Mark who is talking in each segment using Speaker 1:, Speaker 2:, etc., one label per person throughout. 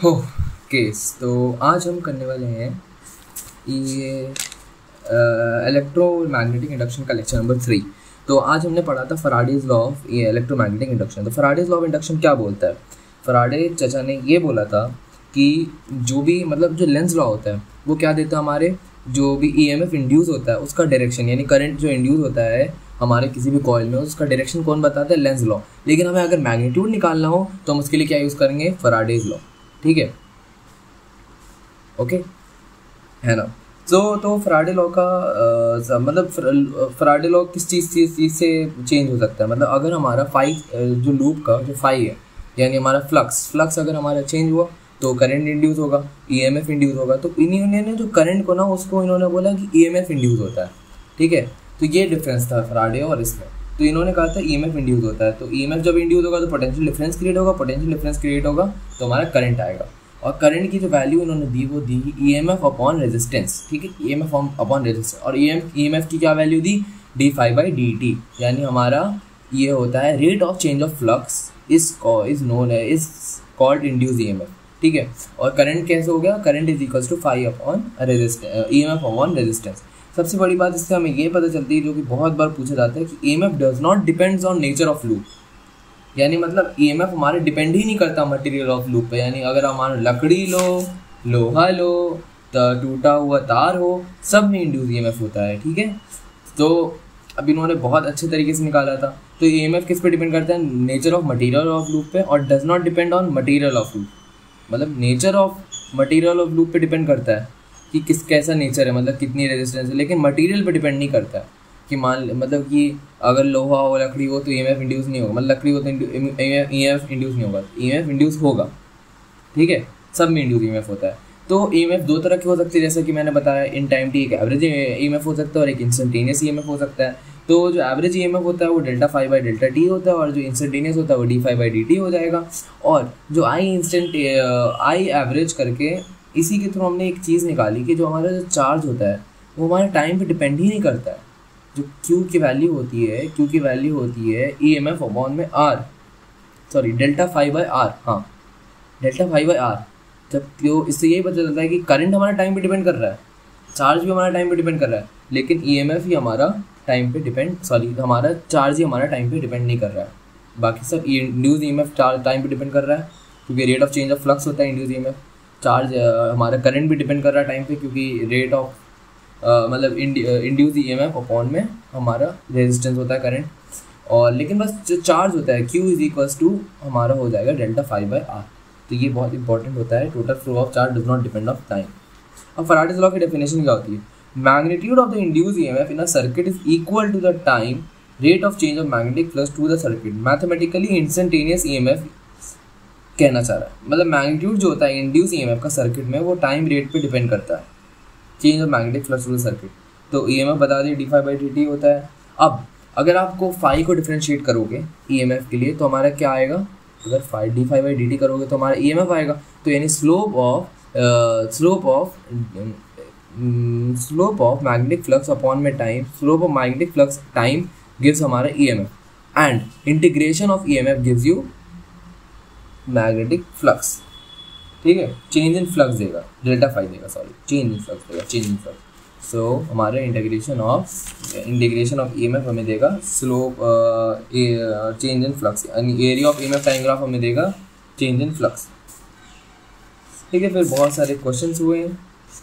Speaker 1: हो केस। तो आज हम करने वाले हैं ये इलेक्ट्रोमैग्नेटिक इंडक्शन का लेक्चर नंबर 3। तो आज हमने पढ़ा था फराडेज लॉ ऑफ ये इलेक्ट्रोमैग्नेटिक इंडक्शन। तो फराडेज लॉ ऑफ इंडक्शन क्या बोलता है? फराडे चचा ने ये बोला था कि जो भी मतलब जो लेंस लॉ होता है वो क्या देता है, हमारे जो भी ईएमएफ इंड्यूस होता है उसका डायरेक्शन, यानी करंट जो इंड्यूस होता है हमारे किसी भी कॉइल में उसका डायरेक्शन कौन बताता है? Lenz law. लेकिन हमें अगर मैग्नीट्यूड निकालना हो तो हम उसके लिए क्या यूज़ करेंगे? फराडेज लॉ। ठीक है, ओके है ना। तो फराडे लॉ का मतलब फराडे लॉ किस चीज़ से चेंज हो सकता है? मतलब अगर हमारा जो लूप का जो है, यानी हमारा फ्लक्स अगर हमारा चेंज हुआ तो करंट इंड्यूस होगा, ईएमएफ इंड्यूस होगा। तो इन्होंने ने जो करंट को ना उसको इन्होंने बोला कि ईएमएफ इंड्यूस होता है। ठीक है, तो ये डिफरेंस था फराडे और इसमें। तो इन्होंने कहा था ईएमएफ इंड्यूस होता है। तो ईएमएफ जब इंड्यूस होगा तो पोटेंशियल डिफरेंस क्रिएट होगा, पोटेंशियल डिफरेंस क्रिएट होगा तो हमारा करंट आएगा। और करंट की जो वैल्यू इन्होंने दी वो दी ईएमएफ अपॉन रेजिस्टेंस। ठीक है, ईएमएफ अपॉन रेजिस्टेंस। और ईएमएफ की क्या वैल्यू दी? d∅dt, यानी हमारा ये होता है rate of change of flux is called induce EMF. ठीक है, और करंट कैसे हो गया? Current is equals to phi upon resistance, EMF upon resistance. सबसे बड़ी बात इससे हमें ये पता चलती है, जो कि बहुत बार पूछा जाता है, कि EMF does not depends on nature of loop. यानी मतलब ईएमएफ हमारे डिपेंड ही नहीं करता मटेरियल ऑफ लूप पे। यानी अगर हमारा लकड़ी लो, लोहा लो, टूटा हुआ तार हो, सब में इंड्यूस ईएमएफ होता है। ठीक है, तो अब इन्होंने बहुत अच्छे तरीके से निकाला था। तो ईएमएफ किस पे डिपेंड करता है? Nature of material of loop पे, और does not depend on material of loop. मतलब nature of material of loop पे डिपेंड करता है कि कैसा नेचर है, मतलब कितनी रेजिस्टेंस है, लेकिन मटेरियल पे डिपेंड नहीं करता है। कि मतलब कि अगर लोहा हो, लकड़ी हो, तो ईएमएफ इंड्यूस नहीं होगा। मतलब लकड़ी हो तो ईएमएफ इंड्यूस नहीं होगा, ईएमएफ इंड्यूस होगा। ठीक है, सब में इंड्यूस ईएमएफ होता है। तो ईएमएफ दो तरह की हो सकती है, जैसा कि मैंने बताया। इन टाइम टी एक एवरेज ईएमएफ हो सकता है और एक इंस्टेंटेनियस ईएमएफ हो सकता है। तो जो एवरेज ईएमएफ होता है वो ∆φ/∆t होता है, और जो इंस्टेंटेनियस होता है वो d∅dt हो जाएगा। और जो आई एवरेज करके इसी के थ्रू हमने एक चीज़ निकाली कि जो हमारा जो चार्ज होता है वो हमारे टाइम पे डिपेंड ही नहीं करता है। जो Q की वैल्यू होती है EMF अपॉन में R, सॉरी ∆φ/R। हाँ, ∆φ/R। जब Q, इससे यही पता चलता है कि करंट हमारा टाइम पे डिपेंड कर रहा है, चार्ज भी हमारा टाइम पे डिपेंड कर रहा है, लेकिन EMF ही हमारा टाइम पे हमारा चार्ज ही हमारा टाइम पे डिपेंड नहीं कर रहा है। बाकी सब इंड्यूस EMF टाइम पे डिपेंड कर रहा है, क्योंकि rate of change of flux होता है इंड्यूस EMF। चार्ज हमारा करंट भी डिपेंड कर रहा है टाइम पे, क्योंकि रेट ऑफ मतलब इंड्यूस ईएमएफ अपॉन में हमारा रेजिस्टेंस होता है करंट। और लेकिन बस जो चार्ज होता है Q इज इक्वल्स टू हमारा हो जाएगा ∆φ/R। तो ये बहुत इंपॉर्टेंट होता है। Total flow of charge does not depend of time. अब फराडेज लॉ की डेफिनेशन क्या होती है? Magnitude of the induce EMF in a circuit is equal to the time rate of change of magnetic flux to the circuit. Mathematically instantaneous EMF कहना चाह रहा है। मतलब मैग्नीट्यूड जो होता है इंड्यूस ईएमएफ का सर्किट में वो टाइम रेट पे डिपेंड करता है, change of magnetic flux to the circuit. तो ईएमएफ बता दें d∅dt होता है। अब अगर आपको फाई को डिफरेंशिएट करोगे ईएमएफ के लिए तो हमारा क्या आएगा? अगर d∅dt करोगे तो हमारा ईएमएफ आएगा। तो यानी slope of magnetic flux upon में time, slope of magnetic flux time gives हमारा EMF, and integration of EMF gives you magnetic flux. ठीक है, चेंज इन फ्लक्स देगा, ∆φ देगा, सॉरी चेंज इन फ्लक्स देगा, चेंज इन फ्लक्स। सो हमारे integration of EMF हमें देगा स्लोप चेंज इन फ्लक्स, यानी area of EMF time graph हमें देगा चेंज इन फ्लक्स। ठीक है, फिर बहुत सारे क्वेश्चंस हुए हैं।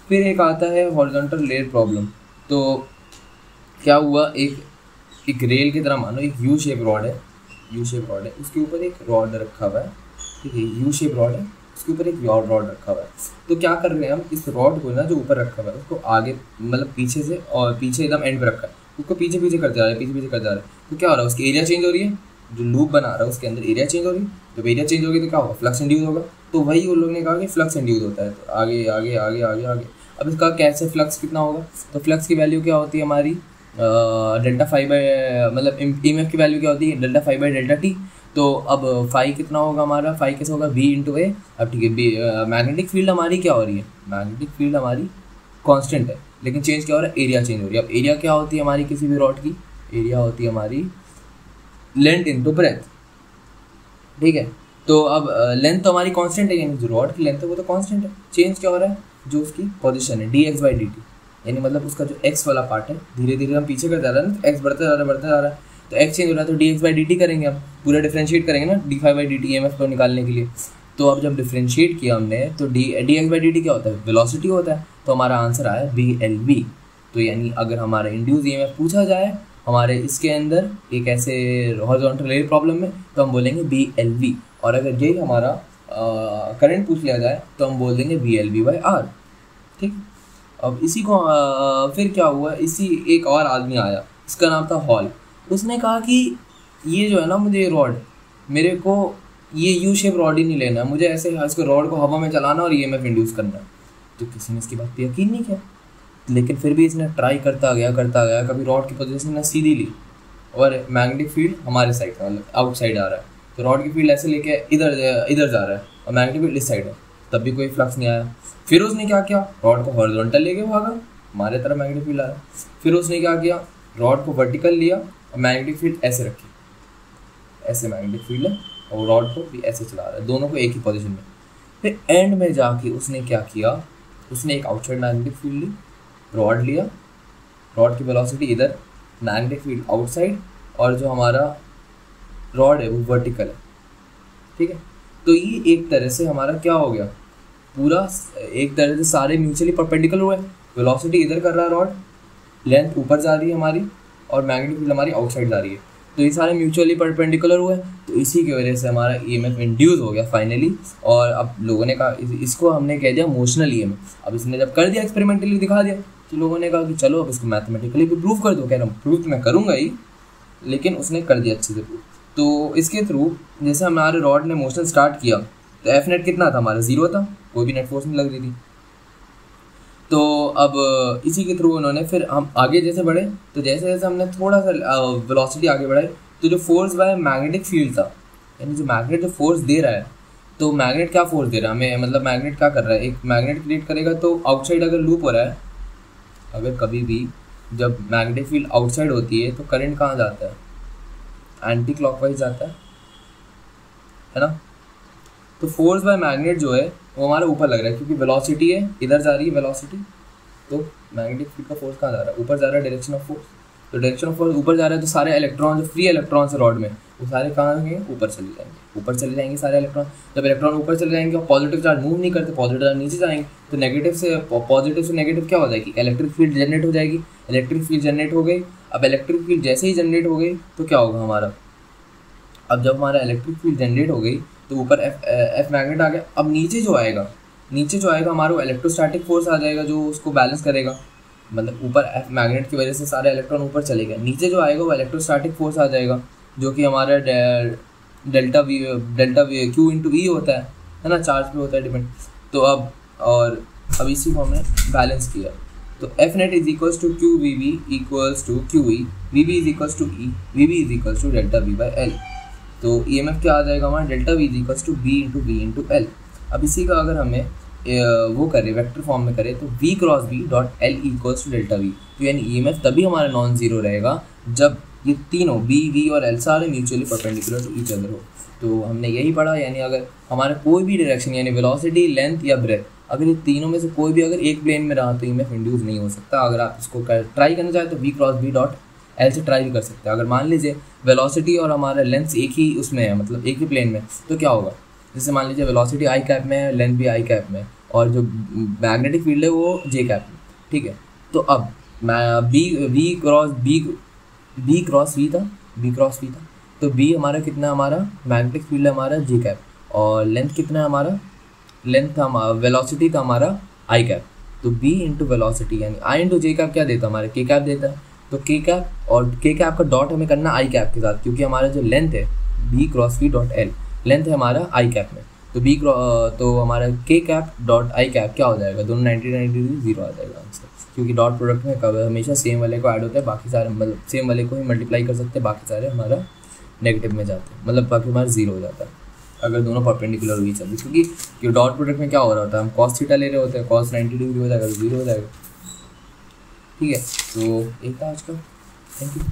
Speaker 1: फिर एक आता है हॉरिजॉन्टल रेल प्रॉब्लम। तो क्या हुआ, एक रेल की तरह मानो एक यू शेप रॉड है, उसके ऊपर एक रॉड रखा हुआ है। ठीक है, यू शेप रॉड है, उसके ऊपर एक रॉड रखा हुआ है। तो क्या कर रहे हैं हम, इस रॉड को ना जो ऊपर रखा हुआ है उसको आगे मतलब पीछे से, और पीछे एकदम एंड पे रखा है, उसको पीछे करते जा रहे हैं। तो क्या हो रहा है, उसकी एरिया चेंज हो रही है, जो लूप बना रहा है उसके अंदर एरिया चेंज हो रही है। जब एरिया चेंज होगी तो क्या होगा? फ्लक्स इंड्यूस होगा। तो वही उन लोगों ने कहा कि फ्लक्स इंड्यूस होता है। तो आगे आगे आगे आगे आगे अब इसका कैसे फ्लक्स कितना होगा? तो फ्लक्स की वैल्यू क्या होती है हमारी? मतलब ईएमएफ की वैल्यू क्या होती है? ∆φ/∆t। तो अब फाई कितना होगा हमारा? फाई कैसे होगा? V/A। अब ठीक है, मैग्नेटिक फील्ड हमारी क्या हो रही है? मैग्नेटिक फील्ड हमारी कांस्टेंट है, लेकिन चेंज क्या हो रहा है? एरिया चेंज हो रही है। अब एरिया क्या होती है हमारी किसी भी रॉड की? एरिया होती है हमारी लेंथ इनटू ब्रेथ। ठीक है, तो अब लेंथ तो हमारी कांस्टेंट है, यानी जो रॉड की लेंथ है वो तो कांस्टेंट है। चेंज क्या हो रहा है, जो उसकी पोजीशन है dx/dt, यानी मतलब उसका जो x वाला पार्ट है धीरे धीरे हम पीछे करते जा रहे हैं ना, तो x बढ़ते जा रहा है तो x चेंज हो रहा है, तो dx/dt करेंगे हम, पूरा डिफरेंशिएट करेंगे ना d∅/dt EMF को निकालने के लिए। तो अब जब डिफरेंशिएट किया हमने तो dx/dt क्या होता है, वेलोसिटी होता है, तो हमारा आंसर आया BLV। तो यानी अगर हमारा इंड्यूस EMF पूछा जाए हमारे इसके अंदर एक ऐसे हॉरिजॉन्टल रे प्रॉब्लम में, तो हम बोलेंगे BLV, और अगर यही हमारा करंट पूछ लिया जाए तो हम बोल देंगे BLV/R। ठीक। अब इसी को फिर क्या हुआ, इसी एक और आदमी आया, इसका नाम था हॉल। उसने कहा कि ये जो है ना, मुझे रॉड, मेरे को ये यू शेप रॉड ही नहीं लेना है, मुझे ऐसे इसको रॉड को हवा में चलाना और EMF इंड्यूस करना है। तो किसी ने इसकी बात पर यकीन नहीं किया, लेकिन फिर भी इसने ट्राई करता गया, कभी रॉड की पोजीशन ने सीधी ली और मैग्नेटिक फील्ड हमारे साइड का, मतलब आउटसाइड आ रहा है, तो रॉड की फील्ड ऐसे लेके इधर जा रहा है और मैग्नेटिक फील्ड इस साइड है, तब भी कोई फ्लक्स नहीं आया। फिर उसने क्या किया, रॉड को हॉरिजॉन्टल लेके भागा, हमारे तरफ मैग्नेटिक फील्ड आया। फिर उसने क्या किया, रॉड को वर्टिकल लिया और मैग्नेटिक फील्ड ऐसे रखी, ऐसे मैग्नेटिक फील्ड है और रॉड को भी ऐसे चला रहा है, दोनों को एक ही पोजीशन में। फिर एंड में जाके उसने क्या किया, उसने एक आउटसाइड मैग्नेटिक फील्ड ली, रॉड लिया, रॉड की वेलोसिटी इधर, मैग्नेटिक फील्ड आउटसाइड, और जो हमारा रॉड है वो वर्टिकल है। ठीक है, तो ये एक तरह से हमारा क्या हो गया, पूरा एक तरह से सारे म्यूचुअली परपेंडिकुलर हुए। वेलोसिटी इधर कर रहा है रॉड, लेंथ ऊपर जा रही है हमारी, और मैग्नेटिक फील्ड हमारी आउटसाइड जा रही है, तो ये सारे म्यूचुअली परपेंडिकुलर हुए। तो इसी की वजह से हमारा EMF इंड्यूस हो गया फाइनली। और अब लोगों ने कहा, इसको हमने कह दिया मोशनल EMF। अब इसने जब कर दिया, एक्सपेरिमेंटली दिखा दिया, तो लोगों ने कहा कि चलो अब इसको मैथमेटिकली भी प्रूव कर दो। कह रहा हूँ प्रूव तो मैं करूँगा ही, लेकिन उसने कर दिया अच्छे से प्रूव। तो इसके थ्रू जैसे हमारे रॉड ने मोशन स्टार्ट किया, तो F नेट कितना था हमारा, 0 था, कोई भी नेट फोर्स नहीं लग रही थी। तो अब इसी के थ्रू उन्होंने, फिर हम आगे जैसे बढ़े, तो जैसे जैसे हमने थोड़ा सा वेलोसिटी आगे बढ़ाई, तो जो फोर्स बाय मैग्नेटिक फील्ड था, यानी जो मैग्नेट जो फोर्स दे रहा है, तो मैग्नेट क्या फोर्स दे रहा है हमें, मतलब मैग्नेट क्या कर रहा है, एक मैग्नेट क्रिएट करेगा, तो आउटसाइड अगर लूप हो रहा है, अगर कभी भी जब मैग्नेटिक फील्ड आउटसाइड होती है तो करंट कहाँ जाता है, एंटी क्लॉकवाइज जाता है ना। तो फोर्स बाय मैग्नेट जो है वो हमारा ऊपर लग रहा है, क्योंकि वेलोसिटी है, इधर जा रही है वेलोसिटी, तो मैग्नेटिक फील्ड का फोर्स कहाँ जा रहा है, ऊपर जा रहा है, डायरेक्शन ऑफ फोर्स। तो डायरेक्शन ऑफ फोर्स ऊपर जा रहा है, तो सारे इलेक्ट्रॉन जो फ्री इलेक्ट्रॉन्स रॉड में, वो सारे कहाँ जाएंगे, ऊपर चले जाएंगे सारे इलेक्ट्रॉन। जब इलेक्ट्रॉन ऊपर चले जाएंगे और पॉजिटिव चार्ज मूव नहीं करते, पॉजिटिव चार्ज नीचे जाएंगे, तो पॉजिटिव से नेगेटिव क्या हो जाएगी, इलेक्ट्रिक फील्ड जनरेट हो जाएगी। इलेक्ट्रिक फील्ड जनरेट हो गई। अब इलेक्ट्रिक फील्ड जैसे ही जनरेट हो गई तो क्या होगा हमारा, अब जब हमारा इलेक्ट्रिक फील्ड जनरेट हो गई तो ऊपर एफ मैग्नेट आ गया। अब नीचे जो आएगा हमारा वो इलेक्ट्रोस्टैटिक फोर्स आ जाएगा जो उसको बैलेंस करेगा, मतलब ऊपर एफ मैग्नेट की वजह से सारे इलेक्ट्रॉन ऊपर चले गए, नीचे जो आएगा वो इलेक्ट्रोस्टैटिक फोर्स आ जाएगा जो कि हमारा डेल्टा वी क्यू इंटू ई होता है ना, चार्ज पे होता है डिपेंड। तो अब इसी को हमने बैलेंस किया, तो F net is equals to Q V V equals to Q E, V V is equals to E, V V is equals to delta V by L. तो ई एम एफ क्या आ जाएगा हमारा, delta V is equals to B into L. अब इसी का अगर हमें वो करें वेक्टर फॉर्म में करें तो v cross B dot L equals to delta V. तो यानी ई एम एफ तभी हमारा नॉन जीरो रहेगा जब ये तीनों बी वी और एल सारे mutually perpendicular to each other हो। तो हमने यही पढ़ा, यानी अगर हमारा कोई भी डायरेक्शन यानी वेलोसिटी, लेंथ या ब्रेथ, अगर ये तीनों में से कोई भी अगर एक प्लेन में रहा तो ईएमएफ इंड्यूस नहीं हो सकता। अगर आप इसको ट्राई करना चाहें तो v cross B dot L से ट्राई भी कर सकते हैं। अगर मान लीजिए वेलोसिटी और हमारा लेंथ एक ही उसमें है, मतलब एक ही प्लेन में, तो क्या होगा, जैसे मान लीजिए वेलोसिटी आई कैप में है, लेंथ भी आई कैप में, और जो मैग्नेटिक फील्ड है वो जे कैप में, ठीक है। तो अब बी क्रॉस वी था, तो बी हमारा कितना, हमारा मैग्नेटिक फील्ड है हमारा जे कैप, और लेंथ कितना है हमारा, लेंथ था वेलोसिटी था हमारा आई कैप। तो बी इंटू वेलोसिटी यानी आई इंटू जे कैप क्या देता है, हमारा के कैप देता है। तो के कैप और के कैप का डॉट हमें करना आई कैप के साथ, क्योंकि हमारा जो लेंथ है B cross V dot L, length है हमारा आई कैप में, तो तो हमारा के कैप डॉट आई कैप क्या हो जाएगा, दोनों 90 डिग्री जीरो आ जाएगा आंसर, क्योंकि डॉट प्रोडक्ट में कब हमेशा सेम वाले को ऐड होता है, बाकी सारे मतलब सेम वाले को ही मल्टीप्लाई कर सकते हैं, बाकी सारे हमारा नेगेटिव में जाते हैं, मतलब बाकी हमारा जीरो हो जाता है अगर दोनों परपेंडिकुलर हुई चलती, क्योंकि डॉट प्रोडक्ट में क्या हो रहा होता है, हम कॉस थीटा ले रहे होते हैं, कॉस 90 डिग्री हो जाएगा तो जीरो हो जाएगा, ठीक है। तो एक था आज का, थैंक यू।